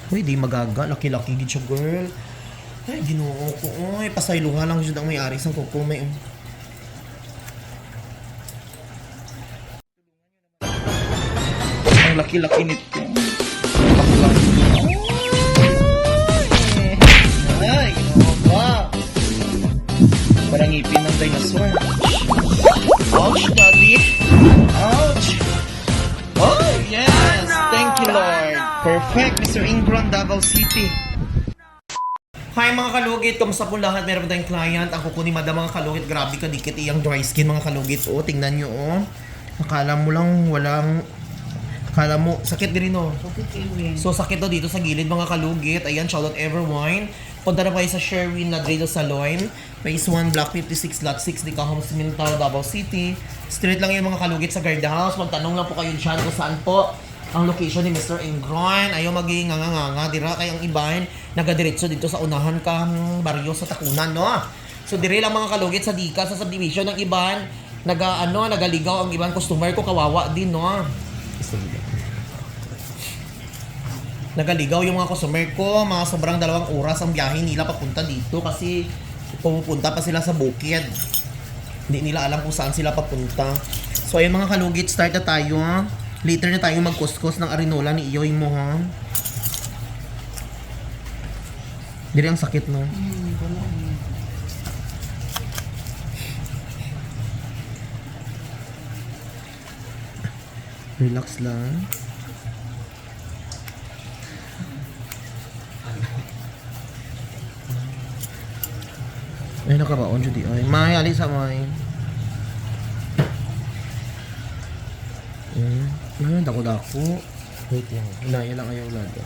Uy, di magaga. Laki-laki gid siya, girl. Ay, ginoo ko. Uy, pasayluhan lang siya ang may-ari sa kuko. May... Ang laki-laki nito. Laki-laki. Ay, ginoo ko. Parang ngipin ng dinosaur. Ouch, daddy. Ouch. Oh, yes. Thank you, Lord. Perfect, Mr. Ingron, Davao City. Hi mga kalugit, kamusta po lahat? Meron tayong client, ang kuko ni Madam mga kalugit. Grabe ka, dikit iyang dry skin mga kalugit. O, tingnan nyo o. Akala mo lang walang... Akala mo, sakit din rin o. So sakit to dito sa gilid mga kalugit. Ayan, shout out everyone. Punta na kayo sa Sherwin Ladrido Salon. Phase 1, Block 56, Lot 6, Dica Homes, Mintal, Davao City. Straight lang yung mga kalugit sa guard house. Magtanong lang po kayo dyan kung saan po ang location ni Mr. Ingron. Ayaw maging nganga dira kayang ibahin nagadiretso dito sa unahan kang baryo sa Takunan, no? So dire lang mga kalugit sa Dica sa subdivision ng iban, nagaligaw ang ibang customer ko, kawawa din, no? Nagaligaw yung mga customer ko, mga sobrang 2 oras ang biyahe nila papunta dito kasi pumupunta pa sila sa bukid. Hindi nila alam kung saan sila papunta. So ayun mga kalugit, start na tayo, ha? Later na tayo magkuskus ng arinola ni Iyoy mo, ha? Diri ang sakit, no? Relax lang. Ay, nakabaon siya di. Ay, may, alis sa may. Ay, dako-dako. Wait lang. Hinaya lang ayaw lada.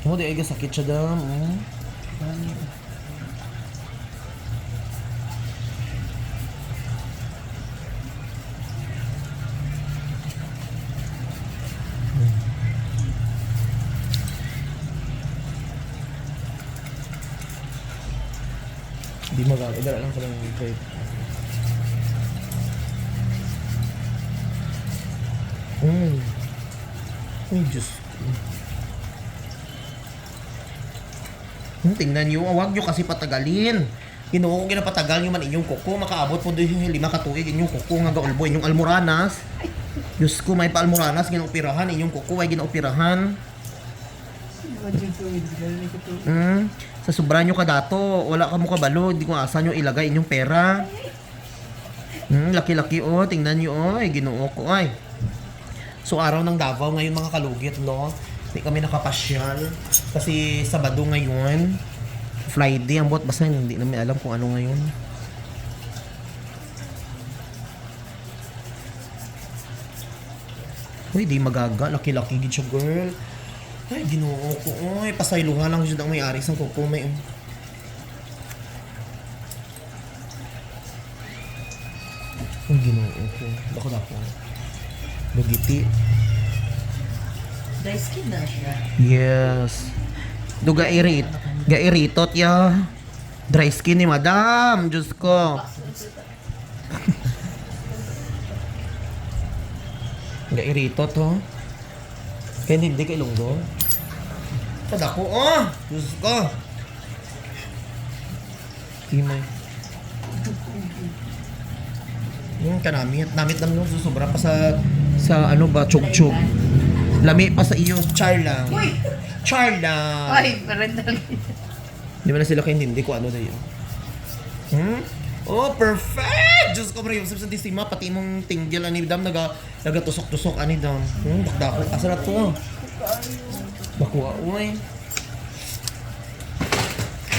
Oh, di ay sakit siya dam. Di magagal. Idala lang ko lang yung vape. Ay, Diyos ko. Tingnan nyo. Huwag nyo kasi patagalin. Ginoo ko ginapatagal nyo man inyong kuko. Makaabot po doon yung 5 katuig inyong kuko nga gaulbo. Inyong almoranas. Diyos ko, may pa almoranas. Ginaopirahan. Inyong kuko ay ginaopirahan. Sa sobra nyo ka dato, wala ka mo kabalo, hindi ko asa nyo ilagay inyong pera. Laki-laki oh, tingnan nyo oh, ay ginoo ko ay. So araw ng Davao ngayon mga kalugit, no? Hindi kami nakapasyal kasi Sabado ngayon, Friday ang buhat, basta hindi namin alam kung ano ngayon. Uy, di magaga, laki-laki gid siya, girl. Ay, ginoo ko. Ay, pasayluhan lang siya ang may-ari sa kuko. May... Ay, ginoo ko. Dako-dako. Dugiti. Dry skin na siya. Yes. Do gairitot ya. Dry skin ni Madam. Diyos ko. Gairitot, ho. Kaya hindi kay Lunggo. Kadako, oh! Diyos ko! Timay. Kanamit. Namit lang nung sobra pa sa ano ba, chug-chug. Lami pa sa iyo, char lang. Uy! Char lang. Ay, parental. Di ba na sila kayo hindi ko ano na yun? Oh, perfect! Diyos ko, Maria, sa Santissima, pati mong tinggil, ani dam, nagatusok-tusok, ani dam. Dakdako, asa na to? Bakuha, uy.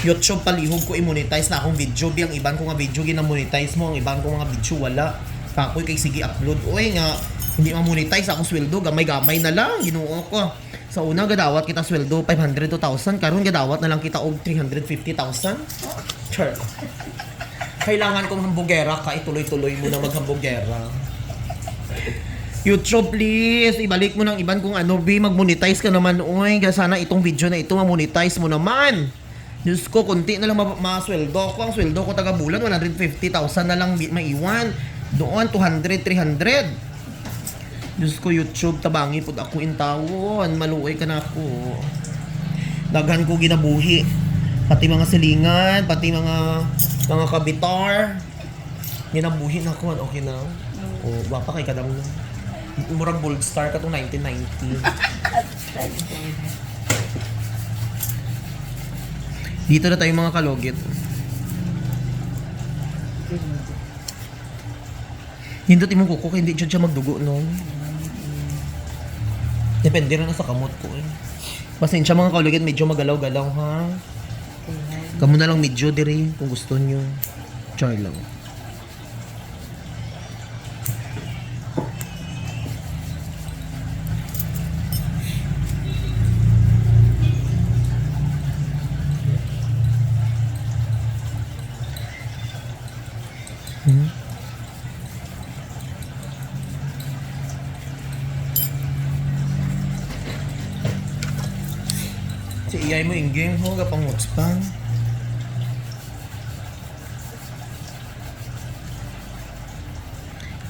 YouTube palihog ko i-monetize na akong video. Biyang iban ko nga video, gina-monetize mo. Ang iban ko nga video, wala. Kakoy kay sige upload. Uy nga, hindi ma-monetize akong sweldo. Gamay-gamay na lang, ginoo ko. Sa una, gadawat kita sweldo, 500 to 1,000. Karon gadawat na lang kita og 350,000. Sure. Kailangan kong hambugera ka, ituloy-tuloy mo na maghambugera. YouTube please, ibalik mo ng iban kung ano, mag-monetize ka naman. Uy, sana itong video na ito ma-monetize mo naman. Diyos ko, konti na lang masweldo ko. Ang sweldo ko taga bulan, 150,000 na lang maiwan. Doon, 200, 300. Diyos ko, YouTube, tabangi po ako intawon. Maluoy ka na ako. Daghan ko ginabuhi. Pati mga silingan, pati mga kabitar. Ginabuhi na ako. Okay na. O, wapa kay kadam na. Murag Gold Star ka itong 1990. Dito na tayo mga kalogit. Hindot imong kuko, hindi siya magdugo, no? Depende rin na sa kamot ko, eh. Pasensya mga kalogit, medyo magalaw-galaw, ha? Kamu na lang medyo, dire, kung gusto nyo. Char lang. Si iyay mo ingging ho, kapanguts pa.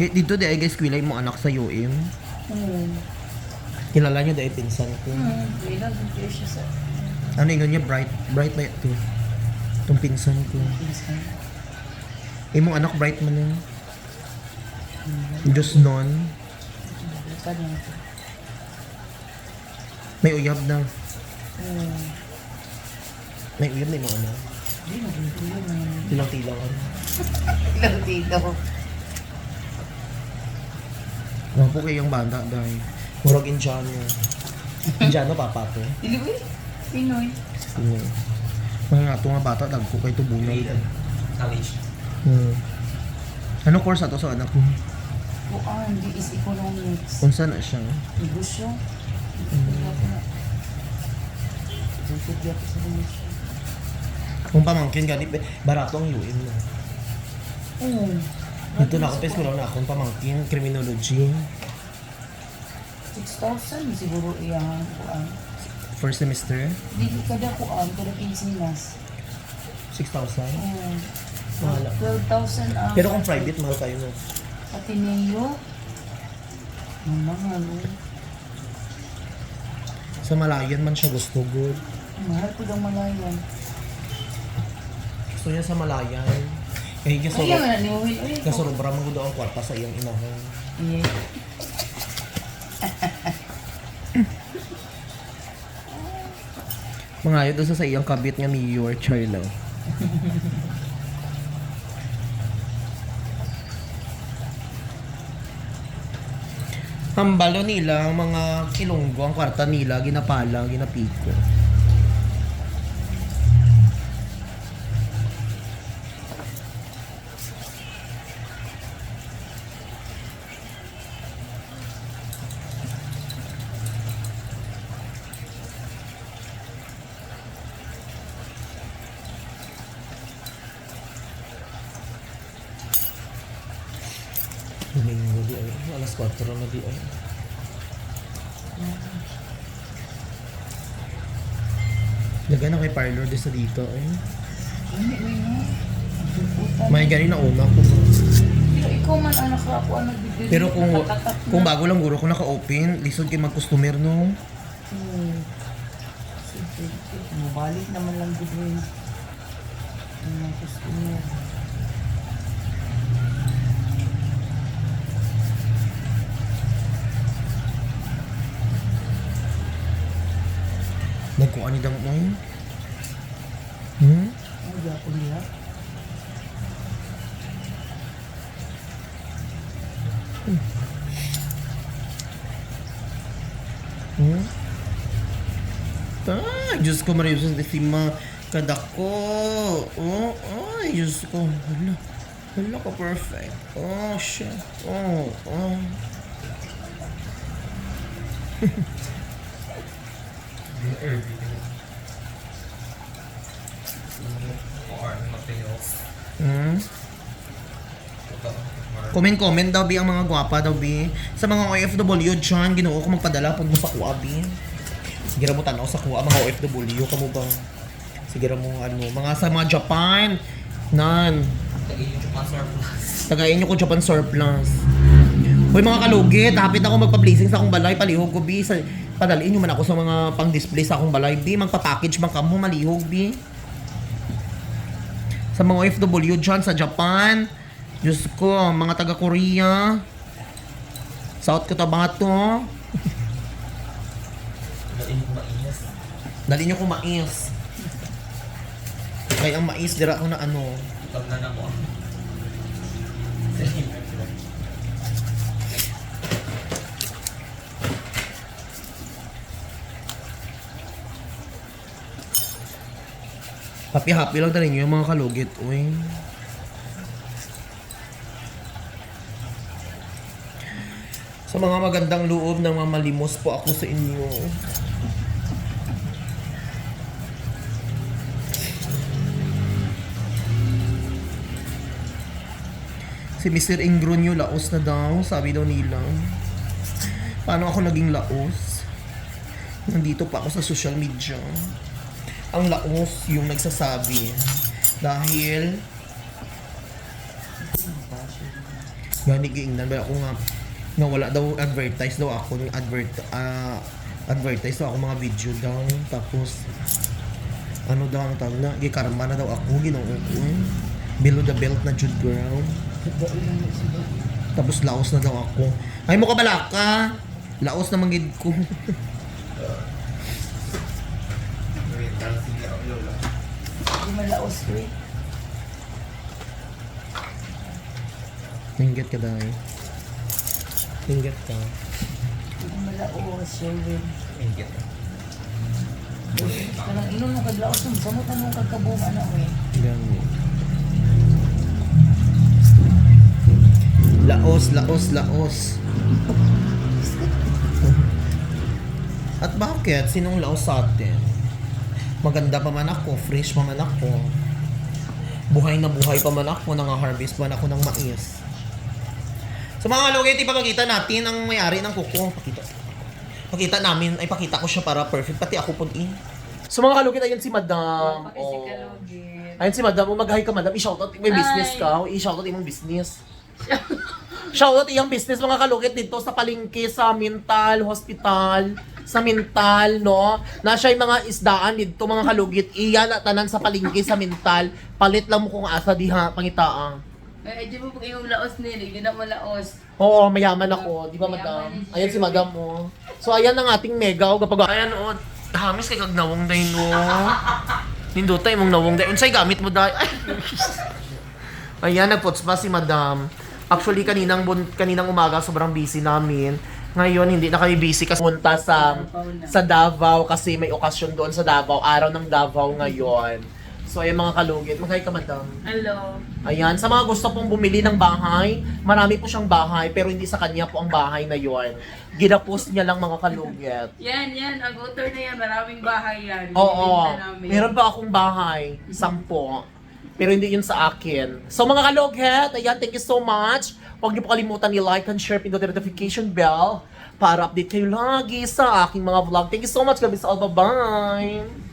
Dito di ay guys, kwilay mo anak sa UM. Kilala niyo dahil pinsan ko. Ano yung niya? Bright ba ito? Itong pinsan ko. Mong anak bright man yun. Diyos nun. May uyab na. May uyab na yung mga anak. Tilang-tilang ano. Tilang-tilang. Mga po kayong banda dahil murag Indiano. Indiano papa to. Dili Pinoy. Pinoy. Mga nga ito nga bata, dagko kay tubunay. College. Ano course ato sa anak mo? Bukan, di is economics. Unsa na siya? Negosyo. Kung pamangkin ganit, barato ang UM na. Dito na ako, pes ko lang na akong pamangkin, criminology. 6,000 siguro iyan kuan. First semester, Dili kada kuan, kada pinsinas. 6,000. Wala. 12,000 ang Pero kung private, mahal kayo no? Ateneo. Mahal. Sa Malayan man siya gusto, good. Mahal po ng Malayan. Gusto niya sa Malayan. Kaya Ay, yan na ni Will. kasurubra man gudo ang kwarta sa iyang inahan. Yeah. Mga ayod doon sa iyang kabit nga mayor, Charlo. Hambalo nila, ang mga kilonggo, ang kwarta nila, ginapala, ginapiko. Domingo di ay, alas 4 na di ay. Lagay na kay parlor di sa dito ay. May gani na una ko. Pero ikaw man anak ka ako ang nagbibili. Pero kung bago lang guro ko naka-open, lisod kay mag-customer no. Sige, mabalik naman lang gud rin. Ang customer. Nagkuha ni dang mo. Ang gapo niya. Diyos ko, Maria Jesus, Decima, kadako. Oh, ay, Diyos ko. Hala, hala ka perfect. Oh, shit. Oh, oh. Comment daw bi ang mga gwapa daw bi. Sa mga OFW dyan, ginoo ko magpadala pag mo sa kuha bi. Sige ra mo tanaw sa kuha mga OFW kamo ba? Sige ra mo ano, mga sa mga Japan. Nan. Tagayin nyo ko Japan Surplus. Hoy mga kalugit, hapit ako magpa-blazing sa akong balay, palihog ko bi. Padaliin nyo man ako sa mga pang-display sa akong balay bi. Magpa-package man kamo, malihog bi. Sa mga OFW dyan sa Japan, Diyos ko, mga taga-Korea, South Cotabato. Dali nyo ko mais. Kaya ang mais, dira ko na ano. Happy-happy lang tayo yung mga kalugit. Uy. Sa mga magandang loob ng mamalimos po ako sa inyo. Si Mr. Ingronio laos na daw, sabi daw nila. Paano ako naging laos? Nandito pa ako sa social media. Ang laos yung nagsasabi. Dahil gani giingnan ba ako nga wala daw advertise daw ako advertise daw ako mga video daw, tapos ano daw ang tawag na gikarma na daw ako ginoo ko below the belt na jud girl, tapos laos na daw ako. Ay mo ka balaka, laos na manggid ko. Hindi malaos ko eh. Ingat ka dahil. Ingat ka. Hindi malaos, Sherwin. Ingat ka. Kanang inon mo kaglaos mo, samot ang mong kagkabuong anak mo eh. Gani. Laos, laos, laos. At bakit? Sinong laos sa atin? Maganda pa man ako, fresh pa man ako. Buhay na buhay pa man ako, nang-harvest pa man ako ng mais. So mga kalugit, ipapakita natin ang may-ari ng kuko. Pakita namin, ay pakita ko siya para perfect. Pati ako po So mga kalugit, ayan si Madam. Oh. Ayan si Madam, mag-hi ka Madam. I-shoutout, may business ka. I-shoutout imong business. Shoutout iyang business mga kalugit dito sa palengke sa mental hospital. Sa mental, no? Na siya yung mga isdaan dito mga kalugit. Iyan at tanan sa palengke sa mental. Palit lang mo kung asa diha, pangitaang. Eh, di mo pag iyong laos nila, hindi na malaos. Oo, mayaman ako, di ba Madam? Ayan si Madam mo. So ayan ang ating mega kapag ayan o, hamis kay kag nawong day no. Nindutay mong nawong day. Unsay gamit mo day? Ayan, nagputs pa si Madam. Actually kaninang umaga sobrang busy namin. Ngayon hindi na kami busy kasi punta sa Davao kasi may okasyon doon sa Davao, araw ng Davao ngayon. So ayan mga kalugit, mag-hi ka Madam. Hello. Ayan, sa mga gusto pong bumili ng bahay, marami po siyang bahay pero hindi sa kanya po ang bahay na yon. Ginapost niya lang mga kalugit. Yan. Ang author na yan. Maraming bahay yan. Oo, Binibenta namin. meron pa akong bahay, 10. Pero hindi yun sa akin. So mga kalugit, ayan, thank you so much. Huwag niyo po kalimutan i-like and share, pindutin the notification bell para update kayo lagi sa aking mga vlog. Thank you so much, gabi sa all. Bye-bye!